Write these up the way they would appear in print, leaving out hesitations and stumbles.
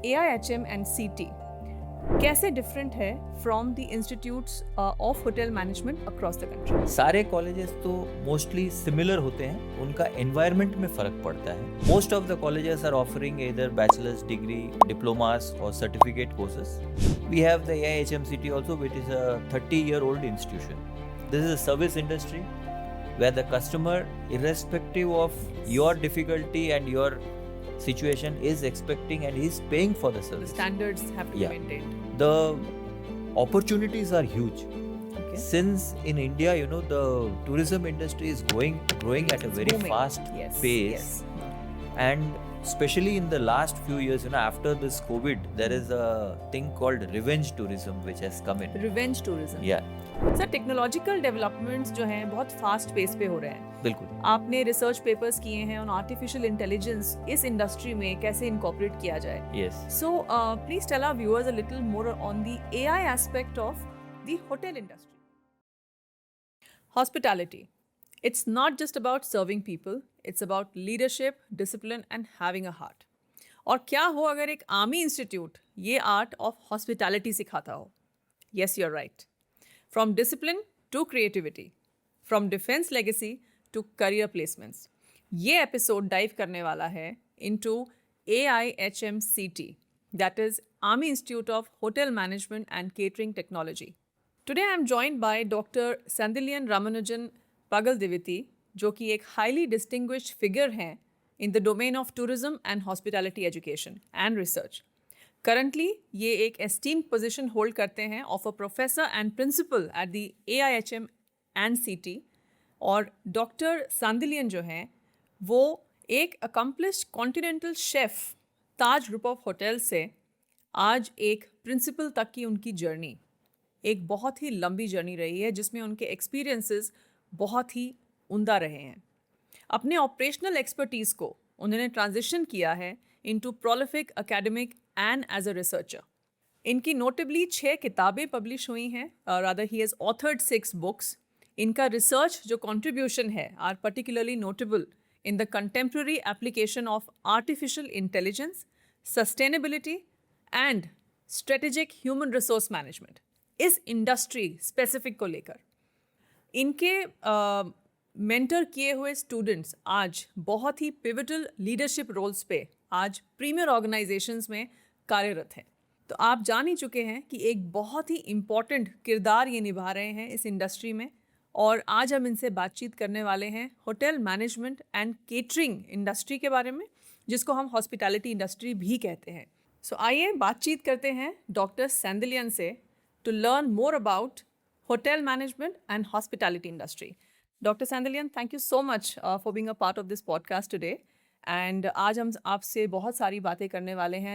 AIHM&CT कैसे different है from the institutes of hotel management across the country? सारे colleges तो मोस्टली सिमिलर होते हैं, उनका एनवायरनमेंट में फ़र्क पड़ता है. Most of the colleges are offering either bachelor's degree, diplomas or certificate courses. We have the AIHMCT also, which is a 30-year-old institution. This is a service industry where the customer, irrespective of your difficulty and your situation, is expecting and is paying for the service. The standards have to be maintained. The opportunities are huge. Okay. Since in India, the tourism industry is growing at a very booming. fast Yes, pace. yes. And especially in the last few years, after this COVID, there is a thing called revenge tourism which has come in. Revenge tourism. Yeah. Sir, technological developments जो हैं बहुत fast pace पे हो रहे हैं. बिल्कुल. आपने research papers किए हैं ऑन आर्टिफिशियल इंटेलिजेंस इस इंडस्ट्री में कैसे इनकॉर्पोरेट किया जाए. Yes. So please tell our viewers a little more on the AI aspect of the hotel industry. Hospitality. It's not just about serving people, it's about leadership, discipline and having a heart. और क्या हो अगर एक army institute ये art of hospitality सिखाता हो? Yes, you're right. From discipline to creativity, from defense legacy to career placements. ये episode dive करने वाला है into AIHMCT, that is Army Institute of Hotel Management and Catering Technology. Today I am joined by Dr. Sandilyan Pagal-Diviti, जो कि एक highly distinguished figure हैं in the domain of tourism and hospitality education and research. Currently, ये एक esteemed position hold करते हैं of a professor and principal at the AIHM&CT. और doctor सांदिलियन जो हैं वो एक accomplished continental chef Taj group of hotel से आज एक प्रिंसिपल तक की उनकी जर्नी एक बहुत ही लंबी जर्नी रही है जिसमें उनके एक्सपीरियंसेस बहुत ही उम्दा रहे हैं. अपने ऑपरेशनल एक्सपर्टीज़ को उन्होंने ट्रांजिशन किया है into prolific academic and as a researcher. इनकी नोटेबली 6 किताबें पब्लिश हुई हैं, rather he has authored 6 books. इनका रिसर्च जो कंट्रीब्यूशन है are particularly notable in the contemporary application of artificial intelligence, sustainability and strategic human resource management इस industry specific को लेकर. इनके मेंटर किए हुए स्टूडेंट्स आज बहुत ही पिवटल लीडरशिप रोल्स पे आज प्रीमियर ऑर्गेनाइजेशंस में कार्यरत हैं. तो आप जान ही चुके हैं कि एक बहुत ही इम्पॉर्टेंट किरदार ये निभा रहे हैं इस इंडस्ट्री में. और आज हम इनसे बातचीत करने वाले हैं hotel management and catering industry के बारे में, जिसको हम हॉस्पिटैलिटी इंडस्ट्री भी कहते हैं. सो आइए बातचीत करते हैं डॉक्टर सैंडिलियन से to learn more about hotel management and hospitality industry. Doctor Sandilyan, thank you so much for being a part of this podcast today. And आज हम आपसे बहुत सारी बातें करने वाले हैं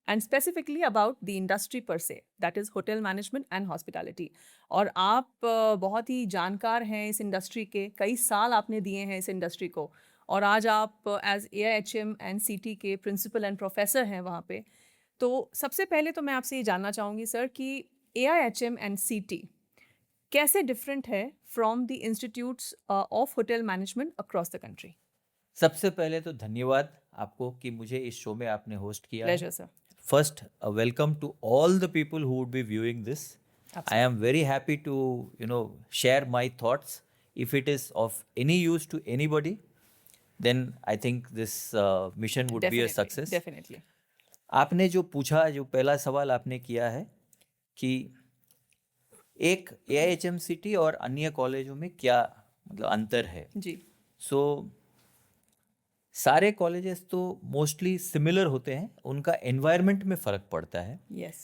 and specifically about the industry पर से, that is hotel management and hospitality. और आप बहुत ही जानकार हैं इस इंडस्ट्री के, कई साल आपने दिए हैं इस इंडस्ट्री को. और आज आप एज AIHM&CT के प्रिंसिपल एंड प्रोफेसर हैं वहाँ पे. तो सबसे पहले तो मैं आपसे ये जानना चाहूँगी सर कि AIHM&CT कैसे डिफरेंट है from the institutes of hotel management across the country? सबसे पहले तो धन्यवाद आपको कि मुझे इस शो में आपने होस्ट किया. Pleasure sir. First, a welcome to all the people who would be viewing this. Absolutely. I am very happy to, share my thoughts. If it is of any use to anybody, then I think this mission would be a success. Definitely. आपने जो पूछा, जो पहला सवाल आपने किया है कि एक AIHMCT और अन्य कॉलेजों में क्या अंतर है. जी. So, सारे कॉलेजेस तो मोस्टली सिमिलर होते हैं, उनका एनवायरनमेंट में फ़र्क पड़ता है. Yes.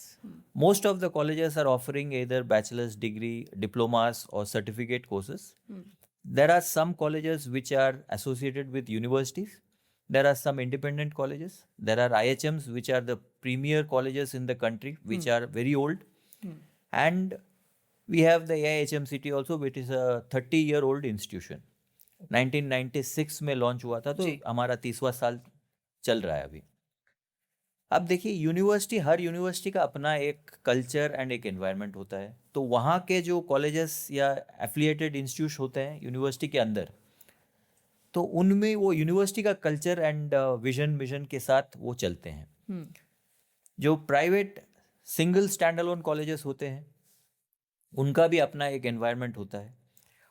Most of the colleges are offering either bachelor's degree, diplomas or certificate courses. There are some colleges which are associated with universities. There are some independent colleges. There are IHMs which are the premier colleges in the country, which are very old. And we have the AIHMCT also, which is a 30-year-old institution. 1996 में launch हुआ था, तो हमारा 30वां साल चल रहा है अभी. अब देखिए, हर यूनिवर्सिटी का अपना एक कल्चर एंड एक एनवायरनमेंट होता है. तो वहाँ के जो कॉलेजेस या एफिलिएटेड इंस्टीट्यूट होते हैं यूनिवर्सिटी के अंदर, तो उनमें वो यूनिवर्सिटी का कल्चर एंड विजन मिशन के साथ वो चलते हैं. जो private single stand alone colleges होते हैं उनका भी अपना एक एनवायरनमेंट होता है,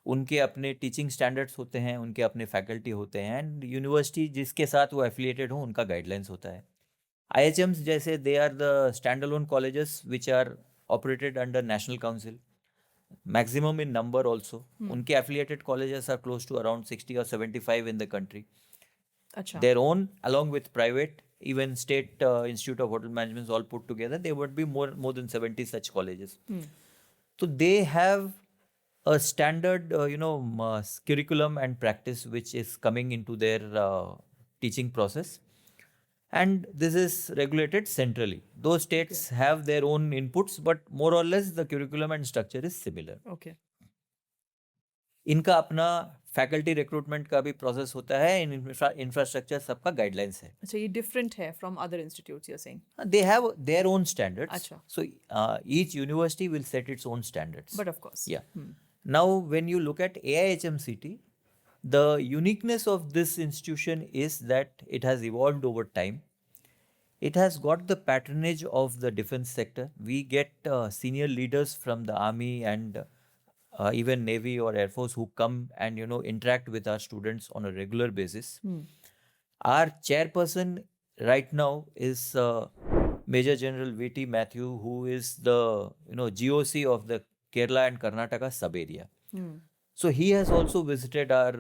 उनके अपने टीचिंग स्टैंडर्ड्स होते हैं, उनके अपने फैकल्टी होते हैं एंड यूनिवर्सिटी जिसके साथ वो एफिलिएटेड हो उनका गाइडलाइंस होता है. IHMs जैसे they are the standalone colleges which are operated under national council, maximum in number also. उनके affiliated colleges are close to around 60 or 75 in the country. अच्छा. Their own along with private, even state institute of hotel management all put together, there would be more than 70 such colleges. So they have a standard curriculum and practice which is coming into their teaching process, and this is regulated centrally. Those states have their own inputs, but more or less the curriculum and structure is similar. Okay. इनका अपना faculty recruitment का भी process होता है, infrastructure सबका guidelines है. अच्छा, ये डिफरेंट है from other institutes you are saying. They have their own standards. अच्छा. So each university will set its own standards. But of course. Yeah. Now when you look at AIHMCT, the uniqueness of this institution is that it has evolved over time. It has got the patronage of the defense sector. We get senior leaders from the army and even Navy or Air Force who come and interact with our students on a regular basis. Our chairperson right now is Major General VT Matthew, who is the GOC of the Kerala and Karnataka sub area. So he has also visited our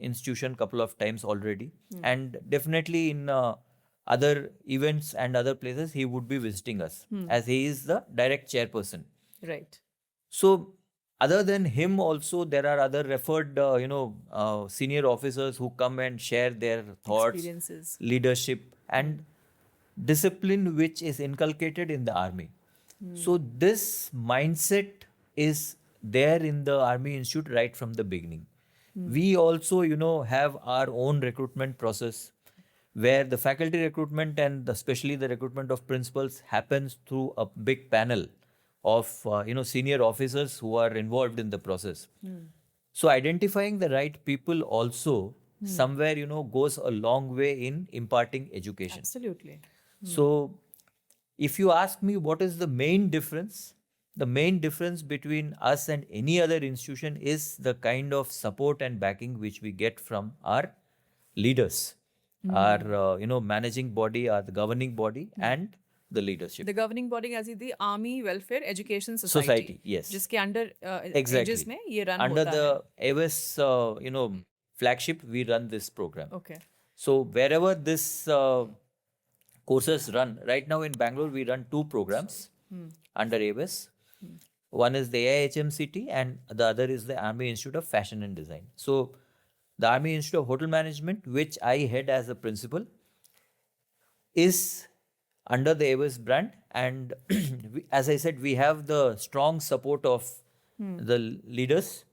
institution couple of times already, and definitely in other events and other places he would be visiting us as he is the direct chairperson. Right. So other than him also there are other referred senior officers who come and share their thoughts, Experiences, leadership and discipline which is inculcated in the army. So this mindset is there in the Army Institute right from the beginning. We also have our own recruitment process where the faculty recruitment and especially the recruitment of principals happens through a big panel of senior officers who are involved in the process. So identifying the right people also somewhere goes a long way in imparting education. absolutely. So if you ask me what is the main difference, the main difference between us and any other institution is the kind of support and backing which we get from our leaders, our managing body, our the governing body and the leadership. The governing body as the Army Welfare Education Society. Society, yes. जिसके under Exactly. Edges में ये run Under होता the है. AIHMS flagship we run this program. Okay. So wherever this courses run, right now in Bengaluru we run two programs under AIHMS. One is the AIHMCT and the other is the Army Institute of Fashion and Design. So the Army Institute of Hotel Management, which I head as a principal, is under the AIHMS brand, and as I said, we have the strong support of the leaders,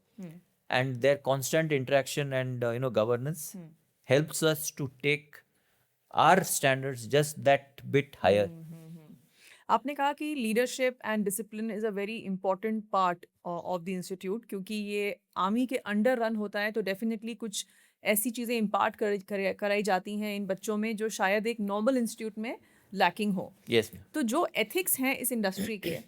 and their constant interaction and governance helps us to take our standards just that bit higher. आपने कहा कि leadership and discipline is a very important part of the institute, क्योंकि ये army के under run होता है, तो definitely कुछ ऐसी चीज़ें इम्पार्ट कराई जाती हैं इन बच्चों में जो शायद एक नॉर्मल इंस्टीट्यूट में लैकिंग हो. Yes. तो जो एथिक्स हैं इस इंडस्ट्री के,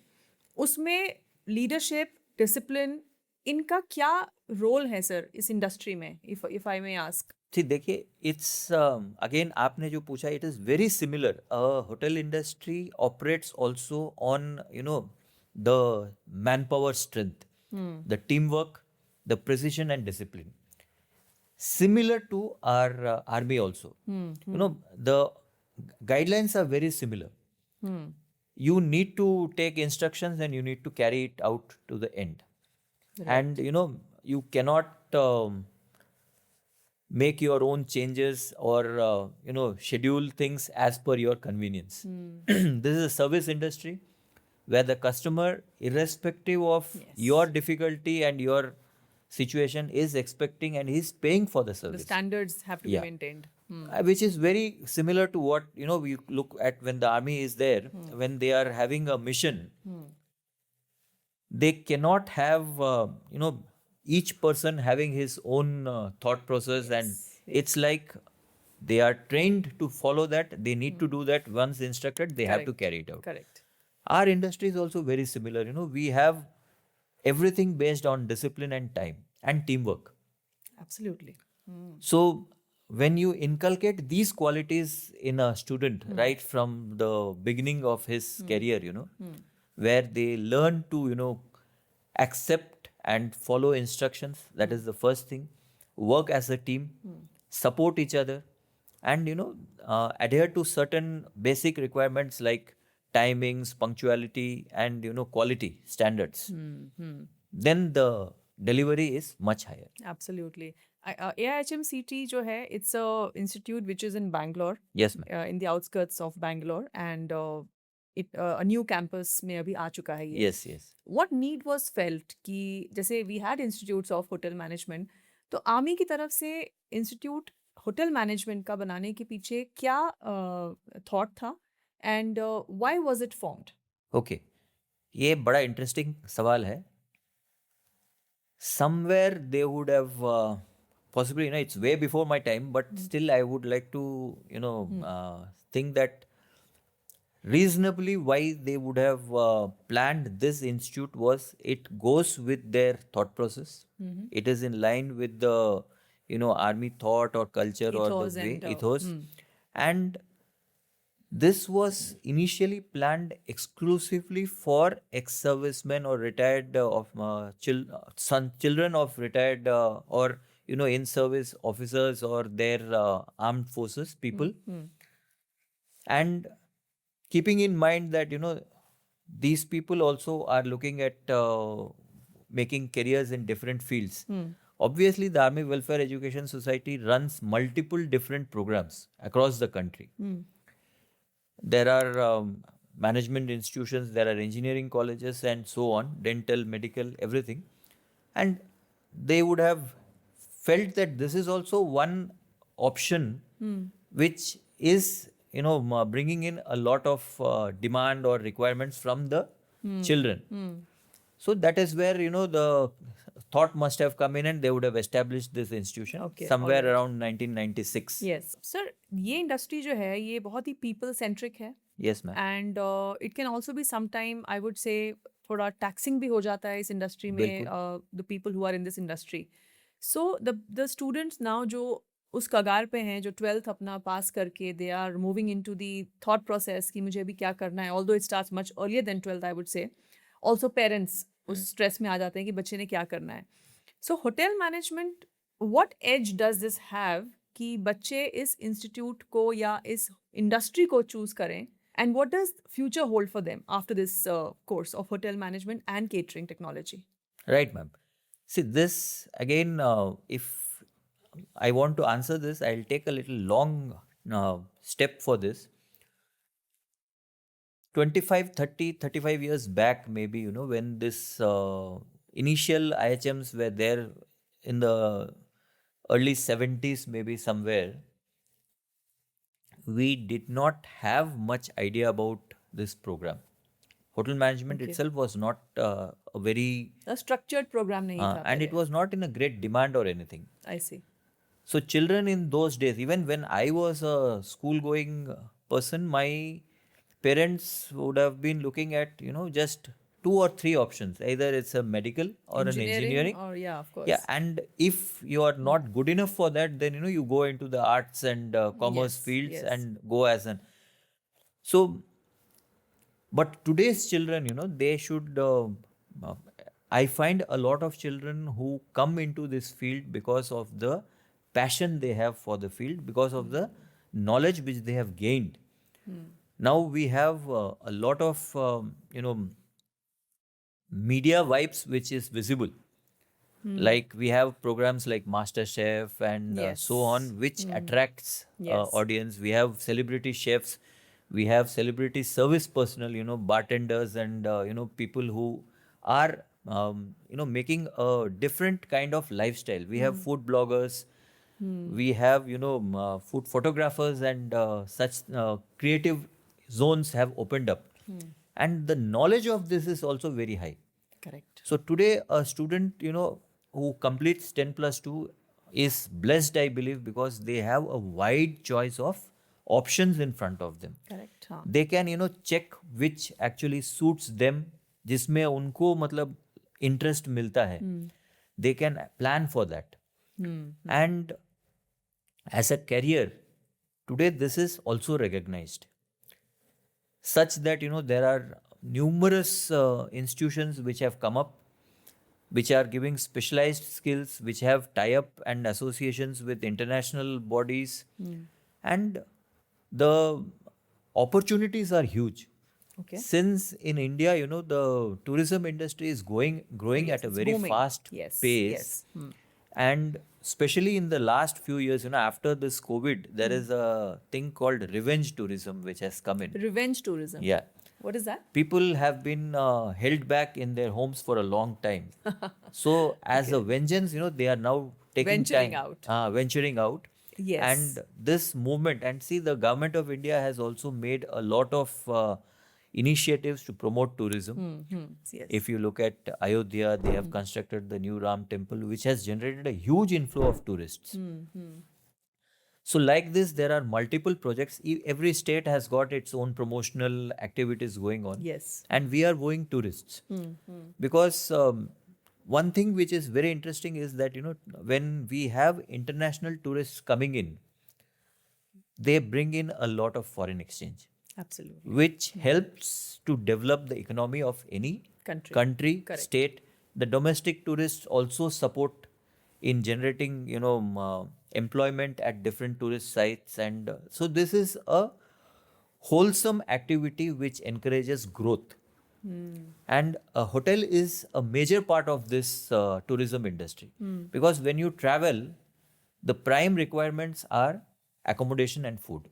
उसमें लीडरशिप, डिसिप्लिन, इनका क्या रोल है सर इस इंडस्ट्री में, इफ आई मे आस्क? ठीक, देखिए, इट्स अगेन आपने जो पूछा, it is very similar. Hotel industry operates also on the man power strength, the team work, the precision and discipline, similar to our army also. The guidelines are very similar. You need to take instructions and you need to carry it out to the end. Right. And you cannot make your own changes or schedule things as per your convenience. This is a service industry where the customer, irrespective of your difficulty and your situation, is expecting and he's paying for the service. The standards have to be maintained. Which is very similar to what we look at when the army is there, when they are having a mission. They cannot have each person having his own thought process and it's like they are trained to follow that. They need to do that. Once instructed, they have to Correct. carry it out. Correct. Our industry is also very similar. We have everything based on discipline and time and teamwork. Absolutely. So when you inculcate these qualities in a student right from the beginning of his career, where they learn to, accept and follow instructions, that is the first thing, work as a team, support each other, and, adhere to certain basic requirements like timings, punctuality, and, quality standards, then the delivery is much higher. Absolutely. AIHMCT जो है, it's a institute which is in Bangalore, Yes, ma'am. in the outskirts of Bangalore, and a new campus में अभी आ चुका है ये. Yes, yes. What need was felt कि जैसे we had institutes of hotel management, तो आर्मी की तरफ से institute hotel management का बनाने के पीछे क्या thought था, and why was it formed? Okay. ये बड़ा इंटरेस्टिंग सवाल है. Somewhere they would have possibly, it's way before my time, but still I would like to, think that reasonably why they would have planned this institute was it goes with their thought process. It is in line with the, army thought or culture or Ethos the way and, ethos. And this was initially planned exclusively for ex-servicemen or retired children of retired or in-service officers or their armed forces people, and keeping in mind that these people also are looking at making careers in different fields. Obviously, the Army Welfare Education Society runs multiple different programs across the country. There are management institutions, there are engineering colleges and so on, dental, medical, everything. And they would have felt that this is also one option which is, bringing in a lot of demand or requirements from the children. So that is where, the thought must have come in and they would have established this institution somewhere around 1996. Yes. Sir, ये industry जो है, ये बहुत ही people centric है. Yes, ma'am. And it can also be sometime, I would say, थोड़ा taxing भी हो जाता है इस industry में, the people who are in this industry. So the students now जो उस कगार पे हैं, जो 12th अपना पास करके they are moving into the thought process कि मुझे अभी क्या करना है, although it starts much earlier than 12th, I would say. Also parents उस stress में आ जाते हैं कि बच्चे ने क्या करना है. So hotel management, what edge does this have कि बच्चे इस institute को या इस industry को choose करें, and what does future hold for them after this course of hotel management and catering technology? Right, ma'am. See, this again, if I want to answer this, I'll take a little long step for this. 25, 30, 35 years back, maybe, when this initial IHMs were there in the early 70s, maybe somewhere, we did not have much idea about this program. Hotel management itself was not a very A structured program नहीं था and it was not in a great demand or anything. I see. So children in those days, even when I was a school-going person, my parents would have been looking at, just 2 or 3 options. Either it's a medical or an engineering. Or of course. Yeah, and if you are not good enough for that, then, you go into the arts and commerce fields and go as an... So, but today's children, they should... I find a lot of children who come into this field because of the passion they have for the field, because of the knowledge which they have gained. Now we have a lot of, media vibes which is visible. Like we have programs like MasterChef and so on, which attracts audience. We have celebrity chefs. We have celebrity service personnel, bartenders and, people who are, making a different kind of lifestyle. We have food bloggers. We have, food photographers and such creative zones have opened up. And the knowledge of this is also very high. Correct. So today a student, who completes 10+2 is blessed, I believe, because they have a wide choice of options in front of them. Correct. हाँ. They can, check which actually suits them, जिसमें उनको मतलब interest मिलता है. They can plan for that. And as a career, today this is also recognized. Such that, there are numerous institutions which have come up, which are giving specialized skills, which have tie-up and associations with international bodies. And the opportunities are huge. Okay. Since in India, the tourism industry is growing at a it's very booming. fast Yes, pace. yes. And especially in the last few years, after this COVID, there is a thing called revenge tourism which has come in. Revenge tourism. Yeah. What is that? People have been held back in their homes for a long time. So as a vengeance, they are now taking Venturing time, out. Venturing out. Yes. And this movement, and see, the government of India has also made a lot of initiatives to promote tourism. Yes. If you look at Ayodhya, they have constructed the new Ram temple, which has generated a huge inflow of tourists. So like this, there are multiple projects. Every state has got its own promotional activities going on. Yes. And we are going tourists. Because one thing which is very interesting is that, when we have international tourists coming in, they bring in a lot of foreign exchange. Absolutely. Which helps to develop the economy of any country, Correct. state. The domestic tourists also support in generating, employment at different tourist sites. And so this is a wholesome activity which encourages growth. And a hotel is a major part of this tourism industry. Because when you travel, the prime requirements are accommodation and food.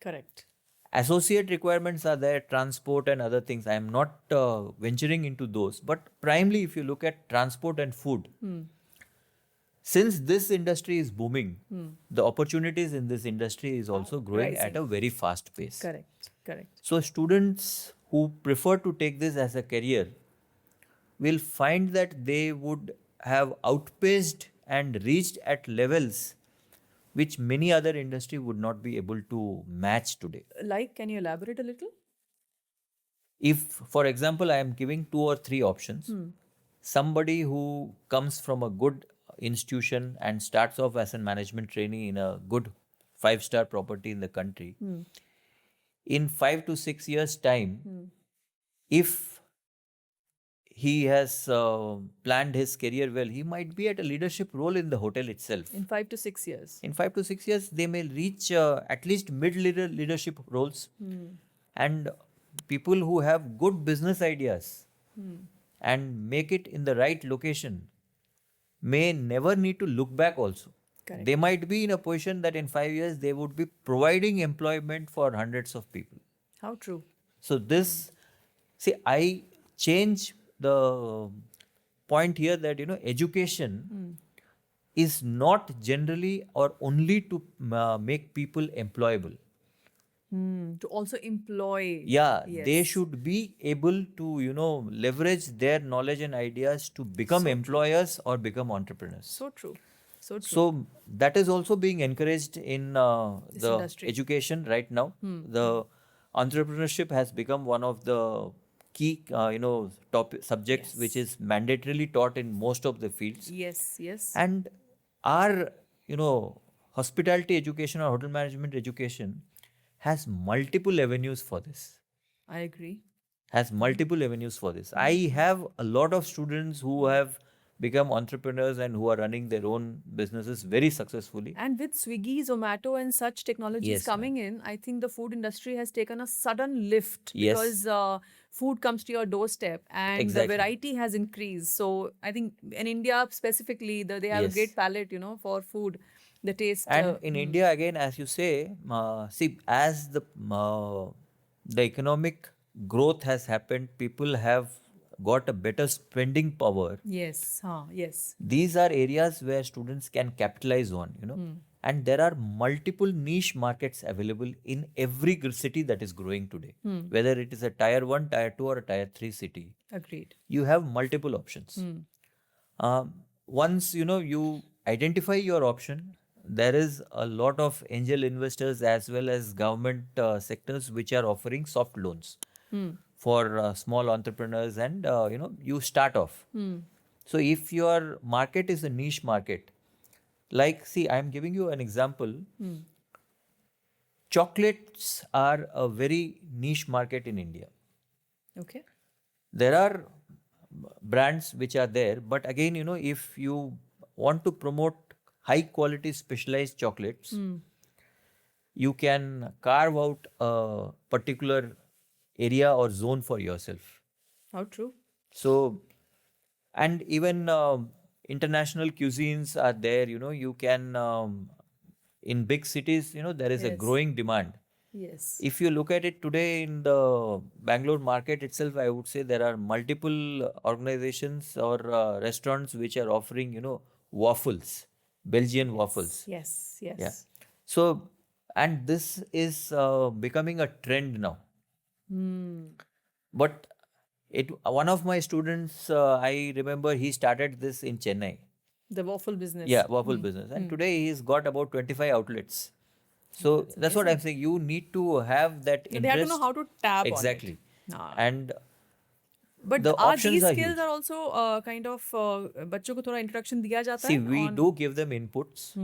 Correct. Associate requirements are there, transport and other things. I am not venturing into those. But primarily, if you look at transport and food, since this industry is booming, the opportunities in this industry is also growing at a very fast pace. Correct. Correct. So students who prefer to take this as a career will find that they would have outpaced and reached at levels which many other industry would not be able to match today. Like, can you elaborate a little? If, for example, I am giving 2 or 3 options, somebody who comes from a good institution and starts off as a management trainee in a good 5-star property in the country, in 5 to 6 years' time, if he has planned his career well, he might be at a leadership role in the hotel itself. In 5 to 6 years. In 5 to 6 years, they may reach at least mid-leadership roles. And people who have good business ideas and make it in the right location may never need to look back also. Correct. They might be in a position that in 5 years, they would be providing employment for hundreds of people. How true. So this, see, I change the point here that, education is not generally or only to make people employable. To also employ. Yeah, Yes. they should be able to, leverage their knowledge and ideas to become employers or become entrepreneurs. So true. So true. So that is also being encouraged in the industry. education right now. The entrepreneurship has become one of the key, top subjects which is mandatorily taught in most of the fields. Yes, yes. And our, hospitality education or hotel management education has multiple avenues for this. I agree. Has multiple avenues for this. I have a lot of students who have become entrepreneurs and who are running their own businesses very successfully. And with Swiggy, Zomato and such technologies Yes, coming in, I think the food industry has taken a sudden lift Yes. because food comes to your doorstep and Exactly. the variety has increased. So I think in India specifically, they have a Yes. great palate, for food, the taste. And in India, again, as you say, see, as the economic growth has happened, people have got a better spending power. Yes, yes. These are areas where students can capitalize on, and there are multiple niche markets available in every city that is growing today, whether it is a tier 1, tier 2 or a tier 3 city. Agreed. You have multiple options. Once, you identify your option. There is a lot of angel investors as well as government sectors which are offering soft loans for small entrepreneurs, and you start off. So if your market is a niche market, like, see, I'm giving you an example. Chocolates are a very niche market in India. Okay. There are brands which are there, but again, if you want to promote high quality specialized chocolates, you can carve out a particular area or zone for yourself. How true. So, and even international cuisines are there. You can, in big cities, there is a Yes. growing demand. Yes. If you look at it today in the Bangalore market itself, I would say there are multiple organizations or restaurants which are offering, waffles, Belgian waffles. Yes. Yeah. Yes. So, and this is becoming a trend now. But one of my students, I remember he started this in Chennai. The waffle business. Yeah, waffle business. And today he's got about 25 outlets. So that's what I'm saying. You need to have that interest. They have to know how to tap exactly. on it. Ah. And But the are options these are skills huge. are also kind of बच्चों को थोड़ा introduction दिया जाता See, है we on do give them inputs,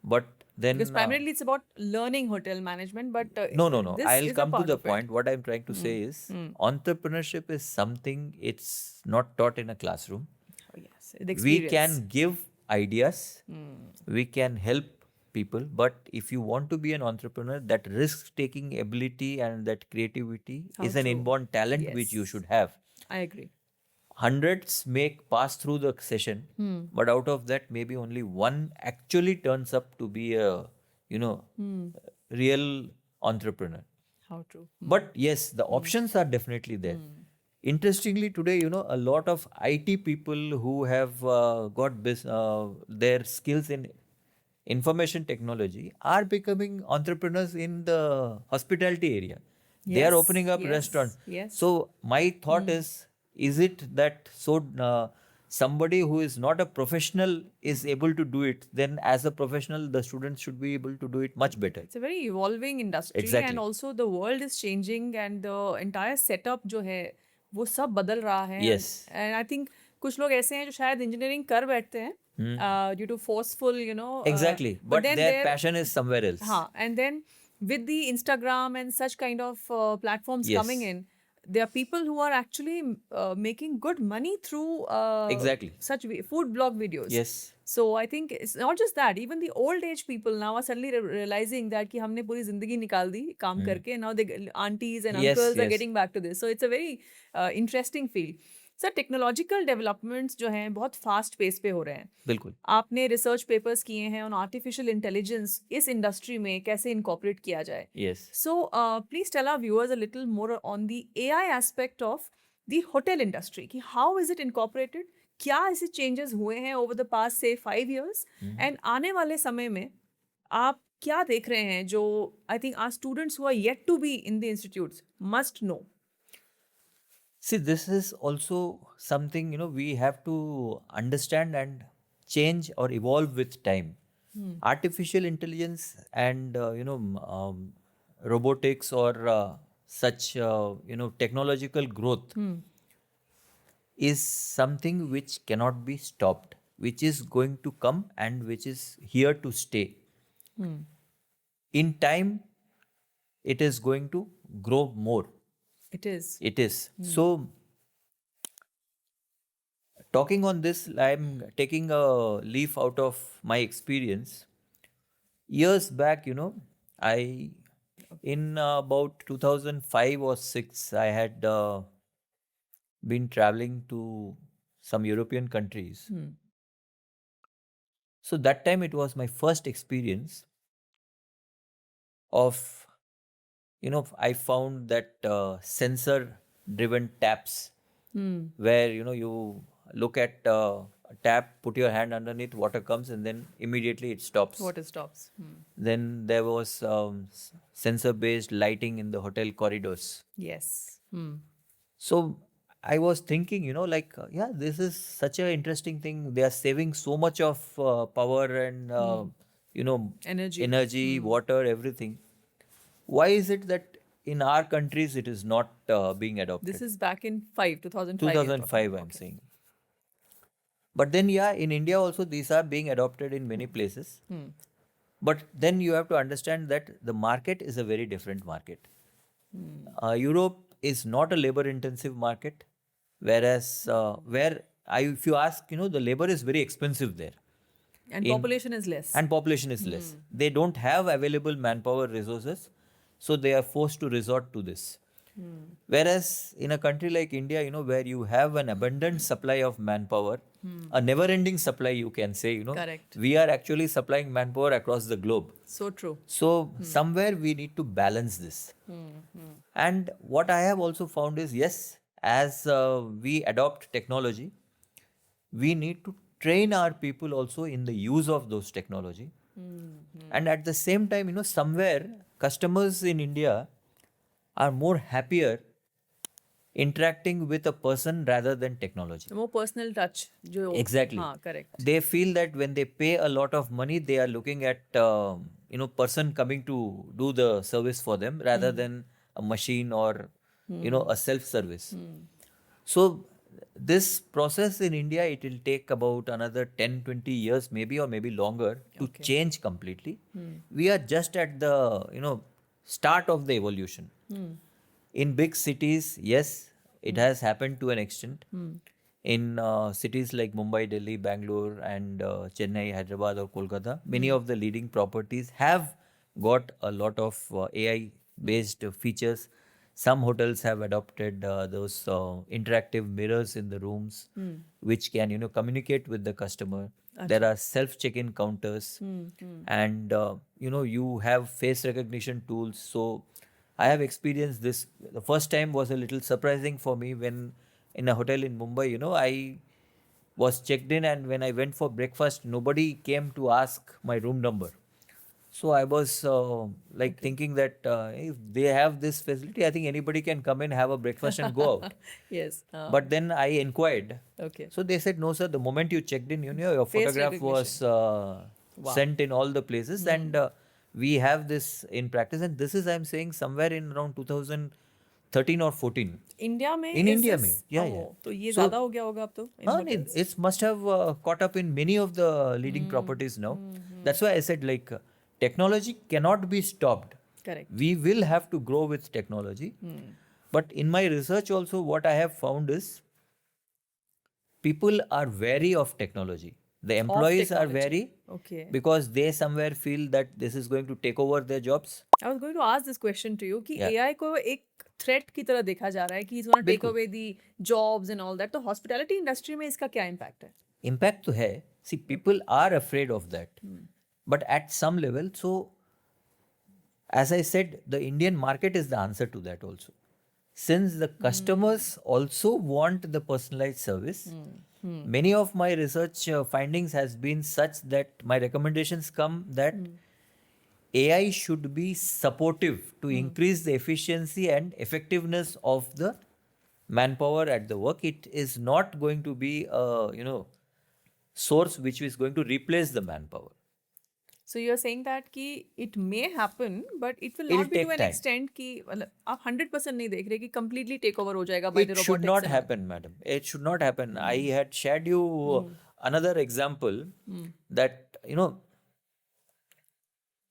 but then because primarily it's about learning hotel management, but no. this I'll is a come to part the of point. it. What I'm trying to say is entrepreneurship is something it's not taught in a classroom. Oh, yes, the We experience. can give ideas, we can help people, but if you want to be an entrepreneur, that risk taking ability and that creativity How is an true. inborn talent which you Yes. should have. I agree. Hundreds may pass through the session, but out of that, maybe only one actually turns up to be a, real entrepreneur. How true. But yes, the options are definitely there. Interestingly, today, a lot of IT people who have got their skills in information technology are becoming entrepreneurs in the hospitality area. They are Yes, opening up yes, restaurants. yes. So my thought is it that somebody who is not a professional is able to do it, then as a professional, the students should be able to do it much better. It's a very evolving industry Exactly. and also the world is changing and the entire setup जो है वो सब बदल रहा है. Yes. And I think कुछ लोग ऐसे हैं जो शायद engineering कर बैठते हैं due to forceful, Exactly. But then their they're- passion is somewhere else. हाँ, and then with the Instagram and such kind of platforms Yes. coming in, there are people who are actually making good money through Exactly. such food blog videos. Yes. So I think it's not just that. Even the old age people now are suddenly realizing that कि हमने पूरी जिंदगी निकाल दी काम करके. Now the aunties and Yes, uncles are yes. getting back to this. So it's a very interesting field. Sir technological developments जो हैं बहुत फास्ट पेस पे हो रहे हैं. बिल्कुल. आपने रिसर्च पेपर्स किए हैं ऑन आर्टिफिशियल इंटेलिजेंस इस इंडस्ट्री में कैसे इनकॉर्पोरेट किया जाए. Yes. So please tell our viewers a little more on the AI aspect of the hotel industry. कि how is it incorporated? क्या ऐसे changes हुए हैं over the past say 5 years? And आने वाले समय में आप क्या देख रहे हैं जो I think our students who are yet to be in the institutes must know. See, this is also something, we have to understand and change or evolve with time. Artificial intelligence and, robotics or such, technological growth is something which cannot be stopped, which is going to come and which is here to stay. In time, it is going to grow more. It is. It is. So, talking on this, I'm taking a leaf out of my experience. Years back, in about 2005 or 6, I had been traveling to some European countries. So that time it was my first experience of, I found that sensor-driven taps where, you look at a tap, put your hand underneath, water comes and then immediately it stops. Water stops. Then there was sensor-based lighting in the hotel corridors. Yes. So I was thinking, like, yeah, this is such an interesting thing. They are saving so much of power and, you know, Energy. energy, water, everything. Why is it that in our countries it is not being This adopted? is back in 2005 you're talking 2005, about. I'm Okay. saying. But then, yeah, in India also, these are being adopted in many places. But then you have to understand that the market is a very different market. Europe is not a labor intensive market, whereas if you ask, the labor is very expensive there. And In population is less. and population is less. They don't have available manpower resources, so they are forced to resort to this. Whereas in a country like India, where you have an abundant supply of manpower, a never ending supply, you can say, Correct. we are actually supplying manpower across the globe. So true. So somewhere we need to balance this. And what I have also found is, yes, as we adopt technology, we need to train our people also in the use of those technology. And at the same time, somewhere customers in India are more happier interacting with a person rather than technology. The more personal touch. जो Exactly. हाँ, correct. They feel that when they pay a lot of money, they are looking at person coming to do the service for them rather than a machine or a self service. So this process in India, it will take about another 10-20 years maybe, or maybe longer, to Okay. change completely. We are just at the start of the evolution. In big cities, yes, it has happened to an extent. In cities like Mumbai, Delhi, Bangalore, and Chennai, Hyderabad, or Kolkata, many of the leading properties have got a lot of AI based features. Some hotels have adopted those interactive mirrors in the rooms, which can communicate with the customer. There are self check-in counters, and you have face recognition tools. So I have experienced this. The first time was a little surprising for me when in a hotel in Mumbai, I was checked in, and when I went for breakfast, nobody came to ask my room number. So I was thinking that if they have this facility, I think anybody can come in, have a breakfast, and go out. Yes. But then I inquired. Okay. So they said, no, sir, the moment you checked in, your Face photograph was Wow. sent in all the places. And we have this in practice. And this is, I'm saying, somewhere in around 2013 or 14. India में In is India, this- yeah, Oh, yeah. तो ये So- ज़्यादा हो गया होगा अब तो in hotels? It must have caught up in many of the leading properties now. That's why I said, technology cannot be stopped. Correct. We will have to grow with technology. But in my research also, what I have found is people are wary of technology. The employees are technology. wary Okay. because they somewhere feel that this is going to take over their jobs. I was going to ask this question to you कि Yeah. AI को एक threat की तरह देखा जा रहा है कि he's going to take बिल्कुल. away the jobs and all that. तो hospitality industry में इसका क्या impact है? Impact to hai. See, people are afraid of that. But at some level, so as I said, the Indian market is the answer to that also. Since the customers also want the personalized service, many of my research findings has been such that my recommendations come that AI should be supportive to increase the efficiency and effectiveness of the manpower at the work. It is not going to be a source which is going to replace the manpower. So you're saying that कि it may happen, but it will It'll not be to take an time. extent कि मतलब आप 100% नहीं देख रहे कि completely take over हो जाएगा by the It robotics. should not and all. happen, madam. It should not happen. I had shared you another example that,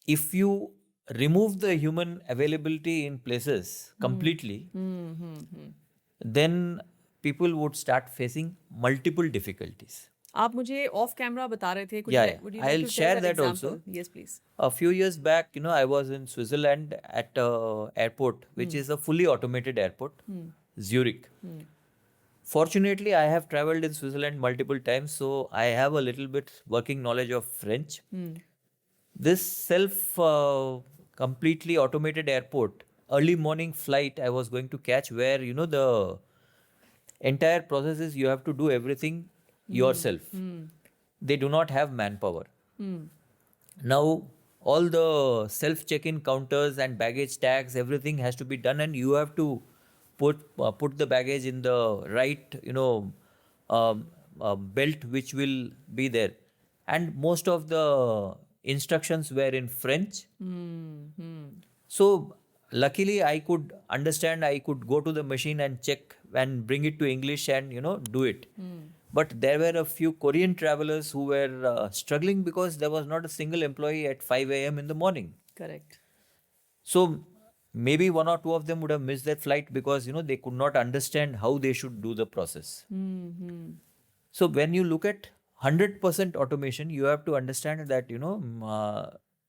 if you remove the human availability in places completely, then people would start facing multiple difficulties. आप मुझे off camera बता रहे थे कुछ. Yeah, Would you I'll like to share that example? also. Yes, please. A few years back, I was in Switzerland at a airport, which is a fully automated airport, Zurich. Fortunately, I have traveled in Switzerland multiple times, so I have a little bit working knowledge of French. This completely automated airport, early morning flight I was going to catch, where the entire process is you have to do everything yourself. They do not have manpower. Now all the self check-in counters and baggage tags, everything has to be done, and you have to put the baggage in the right, belt which will be there. And most of the instructions were in French. So luckily I could understand, I could go to the machine and check and bring it to English and do it. But there were a few Korean travelers who were struggling because there was not a single employee at 5 a.m. in the morning. Correct. So maybe one or two of them would have missed their flight because they could not understand how they should do the process. So when you look at 100% automation, you have to understand that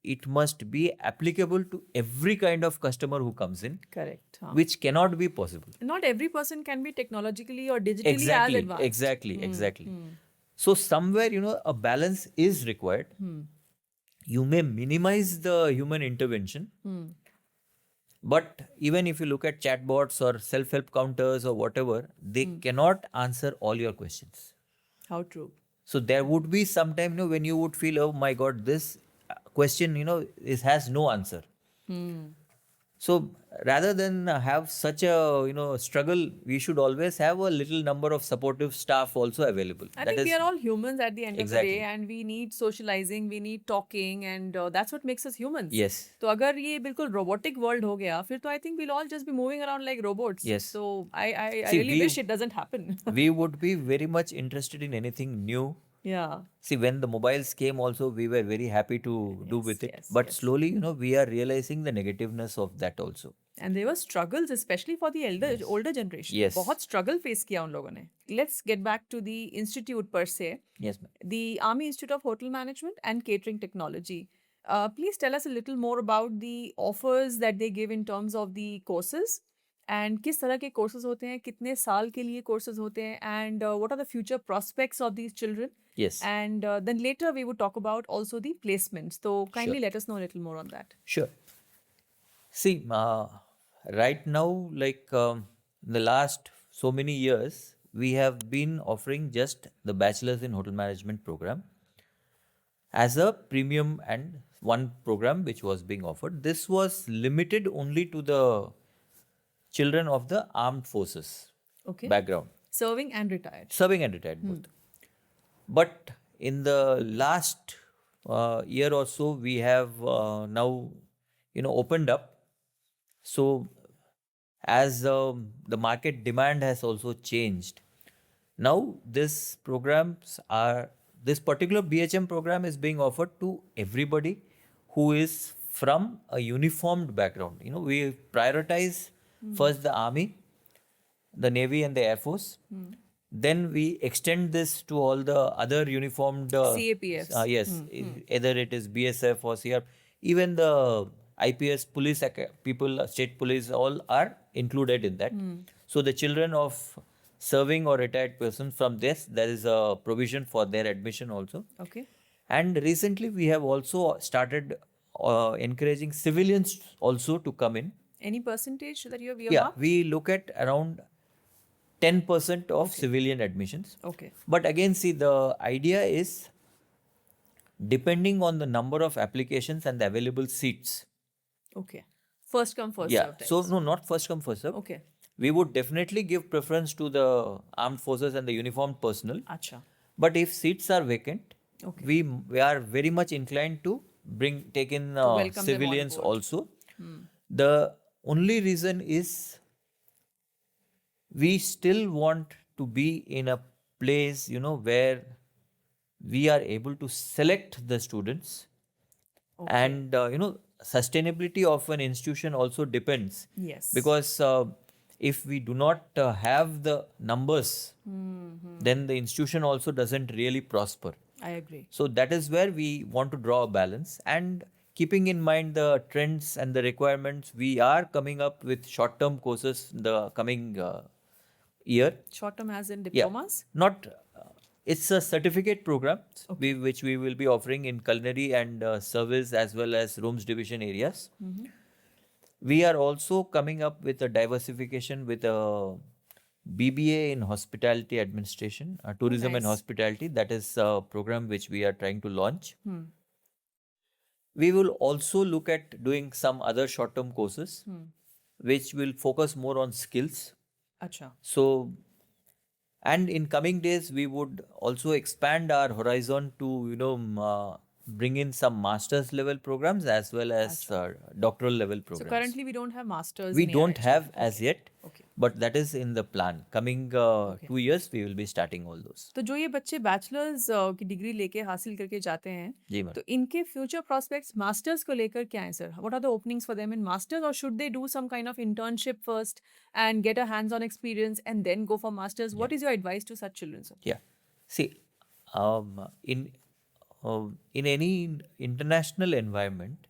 it must be applicable to every kind of customer who comes in, Correct. Huh. which cannot be possible. Not every person can be technologically or digitally as advanced. Exactly. So somewhere a balance is required. You may minimize the human intervention, but even if you look at chatbots or self-help counters or whatever, they cannot answer all your questions. How true. So there would be some time when you would feel, oh my God, this question has no answer. So rather than have such a struggle, we should always have a little number of supportive staff also available. I think we are all humans at the end Exactly. of the day, and we need socializing, we need talking, and that's what makes us humans. Yes. So अगर ये बिल्कुल robotic world हो गया, फिर तो I think we'll all just be moving around like robots. Yes. So I See, really wish it doesn't happen. We would be very much interested in anything new. Yeah. See, when the mobiles came also, we were very happy to do with it. Yes, But yes. slowly, we are realizing the negativeness of that also. And there were struggles, especially for the older generation. Yes. बहुत struggle face किया उन लोगों ने. Let's get back to the institute per se. Yes, ma'am. The Army Institute of Hotel Management and Catering Technology. Please tell us a little more about the offers that they give in terms of the courses. And किस तरह के courses होते हैं, कितने साल के लिए courses होते हैं, and what are the future prospects of these children? Yes. And then later we would talk about also the placements. So kindly Sure. let us know a little more on that. Sure. See, right now, like in the last so many years, we have been offering just the Bachelor's in Hotel Management program as a premium and one program which was being offered. This was limited only to the children of the armed forces Okay. background. Serving and retired. Serving and retired both. But in the last year or so, we have now, opened up. So as the market demand has also changed, now this particular BHM program is being offered to everybody who is from a uniformed background. We prioritize first the Army, the Navy and the Air Force. Then we extend this to all the other uniformed CAPFs. Yes, either it is BSF or CR, even the IPS police people, state police, all are included in that. So the children of serving or retired persons from this, there is a provision for their admission also. Okay. And recently we have also started encouraging civilians also to come in. Any percentage that you have Yeah, earmarked? we look at around 10% of civilian admissions. Okay. But again, see, the idea is depending on the number of applications and the available seats. Okay. First come, first Yeah, served. so no, not first come, first serve. Okay. We would definitely give preference to the armed forces and the uniformed personnel. Acha. But if seats are vacant, Okay. we are very much inclined to take in welcome them on civilians board. also. The only reason is we still want to be in a place, where we are able to select the students. Okay. And, sustainability of an institution also depends. Yes. Because if we do not have the numbers, then the institution also doesn't really prosper. I agree. So that is where we want to draw a balance. And keeping in mind the trends and the requirements, we are coming up with short-term courses in the coming year. Short term as in Yeah, diplomas? not. It's a certificate program which we will be offering in culinary and service as well as rooms division areas. We are also coming up with a diversification with a BBA in hospitality administration, tourism and nice. hospitality. That is a program which we are trying to launch. We will also look at doing some other short-term courses which will focus more on skills. Acha. So, and in coming days, we would also expand our horizon to, bring in some master's level programs as well as doctoral level So programs. currently we don't have masters We in don't AIHM. have as yet, Okay. but that is in the plan. Coming Okay. 2 years, we will be starting all those. तो जो ये बच्चे bachelors की degree लेके हासिल करके जाते हैं जी मैम. तो इनके फ्यूचर प्रोस्पेक्ट्स मास्टर्स को लेकर क्या है sir what are the openings for them in masters और should they do some kind of internship first and get a hands on experience and then go for masters what is your advice to such children sir Yeah. See, in in any international environment,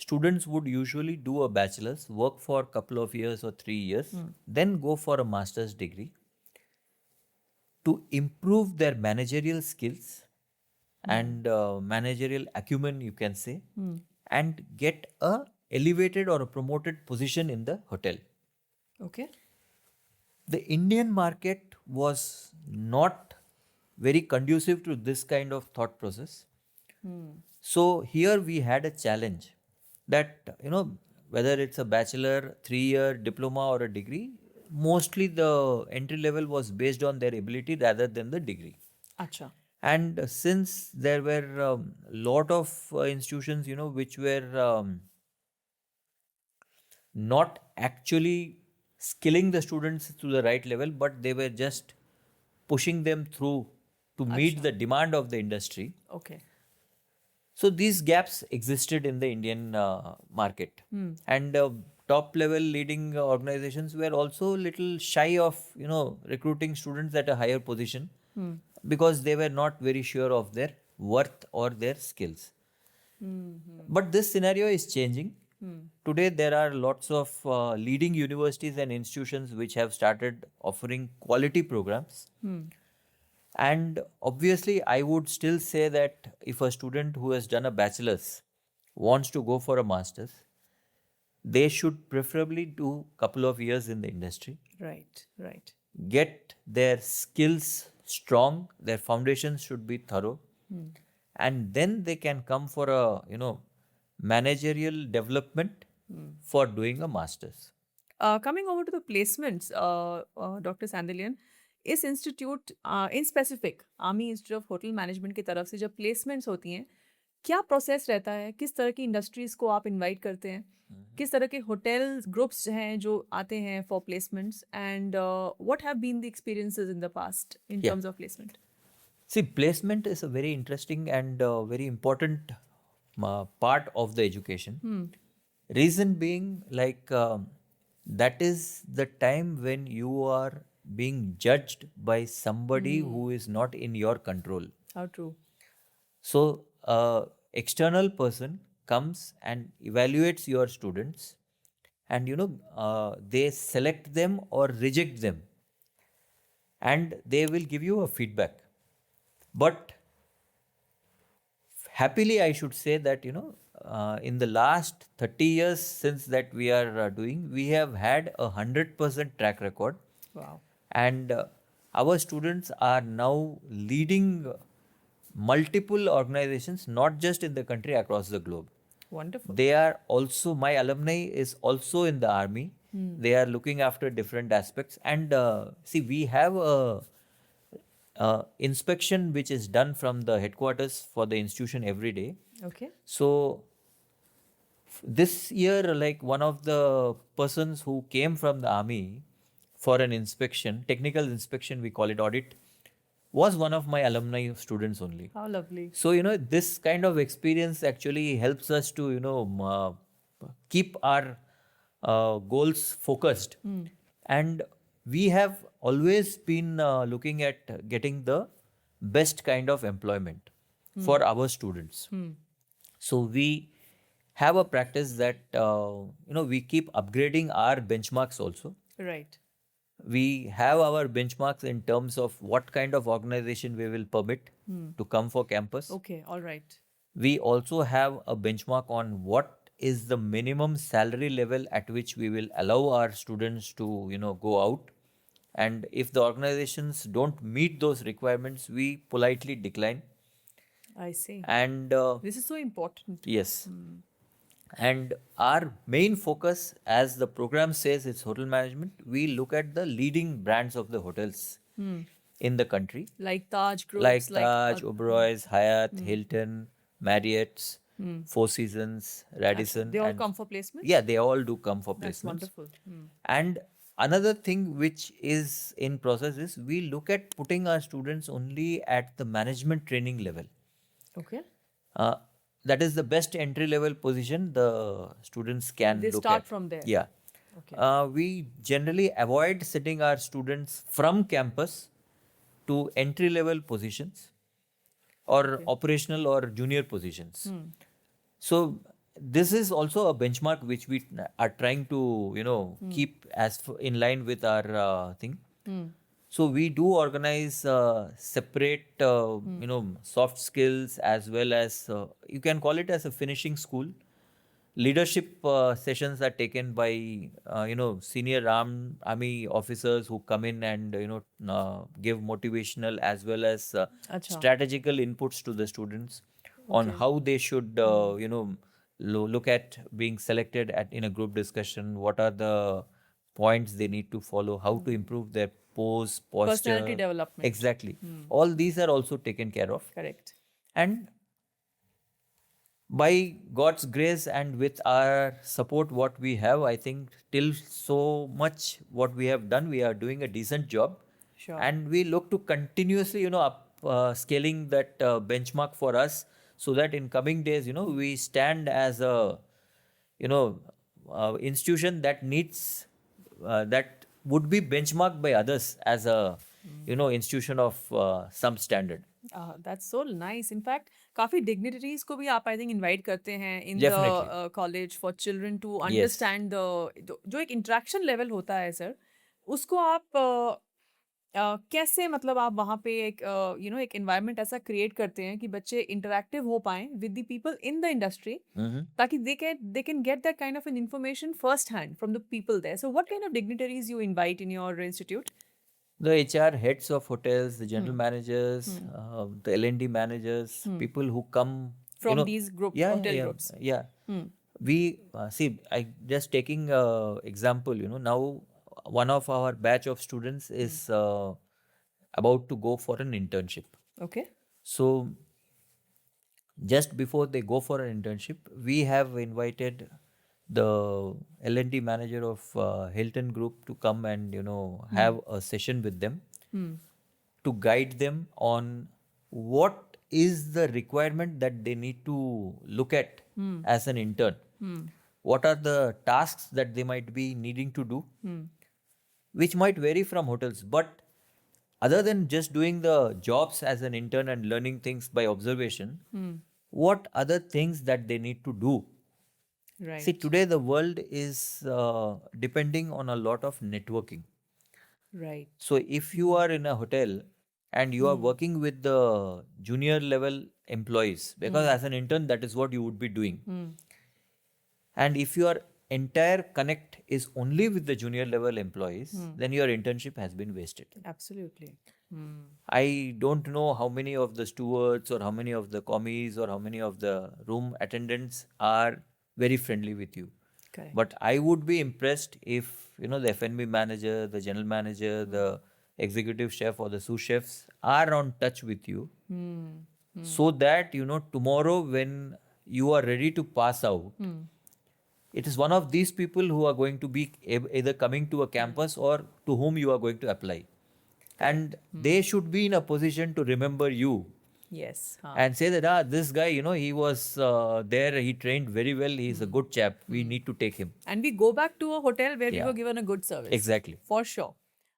students would usually do a bachelor's, work for a couple of years or 3 years, then go for a master's degree to improve their managerial skills and managerial acumen, you can say, and get a elevated or a promoted position in the hotel. Okay The Indian market was not very conducive to this kind of thought process. So here we had a challenge that, whether it's a bachelor, 3 year diploma or a degree, mostly the entry level was based on their ability rather than the degree. अच्छा And since there were a lot of institutions, which were not actually skilling the students to the right level, but they were just pushing them through to meet the demand of the industry. Okay So these gaps existed in the Indian market, and top level leading organizations were also little shy of recruiting students at a higher position because they were not very sure of their worth or their skills. But this scenario is changing. Today, there are lots of leading universities and institutions which have started offering quality programs. And obviously, I would still say that if a student who has done a bachelor's wants to go for a master's, they should preferably do a couple of years in the industry, right right get their skills strong, their foundations should be thorough, and then they can come for a managerial development for doing a master's. Coming over to the placements, Dr. Sandilyan, इस institute in specific army institute of hotel management की तरफ से जब placements होती हैं क्या process रहता है किस तरह की इंडस्ट्रीज को आप इनवाइट करते हैं किस तरह के होटल ग्रुप्स हैं जो आते हैं for placements and what have been the experiences in the past in Yeah. Terms of placement See, placement is a very interesting and very important part of the education. Reason being, like, that is the time when you are being judged by somebody who is not in your control. How true So, external person comes and evaluates your students, and they select them or reject them, and they will give you a feedback. But happily, I should say that in the last 30 years since that we are doing, we have had 100% track record, wow and our students are now leading multiple organizations, not just in the country, across the globe. Wonderful They are also, my alumni is also in the army. They are looking after different aspects, and see, we have a inspection which is done from the headquarters for the institution every day. Okay So this year, like, one of the persons who came from the army for an inspection, technical inspection, we call it audit, was one of my alumni students only. How lovely So, this kind of experience actually helps us to, keep our goals focused. And we have always been looking at getting the best kind of employment for our students. So, we have a practice that, we keep upgrading our benchmarks also. Right We have our benchmarks in terms of what kind of organization we will permit to come for campus. Okay alright We also have a benchmark on what is the minimum salary level at which we will allow our students to go out, and if the organizations don't meet those requirements, we politely decline. I see And this is so important yes, And our main focus, as the program says, it's hotel management. We look at the leading brands of the hotels in the country, Like Taj groups, like like Taj, Oberoi's, Hyatt, Hilton, Marriott's, Four Seasons, Radisson, they all and come for placements. yeah, they all do come for That's placements. wonderful. And another thing which is in process is we look at putting our students only at the management training level. Okay. Uh, that is the best entry level position the students can They look start at. from there. Yeah. Okay. We generally avoid setting our students from campus to entry level positions or operational or junior positions. So this is also a benchmark which we are trying to keep as in line with our thing. So we do organize separate soft skills as well as you can call it as a finishing school. Leadership sessions are taken by senior army officers who come in and give motivational as well as Acha. strategical inputs to the students on how they should look at being selected in a group discussion. What are the points they need to follow? How to improve their pose, posture, Personality development. Exactly. All these are also taken care of. Correct. And by God's grace and with our support, what we have, I think till so much what we have done, we are doing a decent job. Sure. And we look to continuously, up scaling that benchmark for us, so that in coming days, we stand as a, institution that needs, that would be benchmarked by others as a, institution of some standard. That's so nice. In fact, काफी dignitaries को भी आप I think invite करते हैं in Definitely. the college for children to understand the जो एक interaction level होता है sir, उसको आप कैसे मतलब आप वहाँ पे एक एक environment ऐसा create करते हैं कि बच्चे interactive हो पाएं with the people in the industry ताकि they can get that kind of an information first hand from the people there. So what kind of dignitaries you invite in your institute? The HR heads of hotels, the general managers, the L&D managers, people who come From these group hotel groups. Yeah. We see. I just taking example. Now one of our batch of students is about to go for an internship. Okay. So just before they go for an internship, we have invited the L&D manager of Hilton Group to come and have a session with them to guide them on what is the requirement that they need to look at as an intern. What are the tasks that they might be needing to do, which might vary from hotels, but other than just doing the jobs as an intern and learning things by observation, what other things that they need to do. Right. See, today the world is depending on a lot of networking. Right. So if you are in a hotel and you are working with the junior level employees, because as an intern, that is what you would be doing. And if your entire connect is only with the junior level employees, then your internship has been wasted. Absolutely. I don't know how many of the stewards or how many of the commies or how many of the room attendants are very friendly with you. Correct. But I would be impressed if the F&B manager, the general manager, the executive chef or the sous chefs are on touch with you, so that tomorrow when you are ready to pass out, it is one of these people who are going to be either coming to a campus or to whom you are going to apply, and they should be in a position to remember you. Yes. And say that this guy, he was there, he trained very well, he's a good chap, we need to take him. And we go back to a hotel where we were given a good service. Exactly. For sure.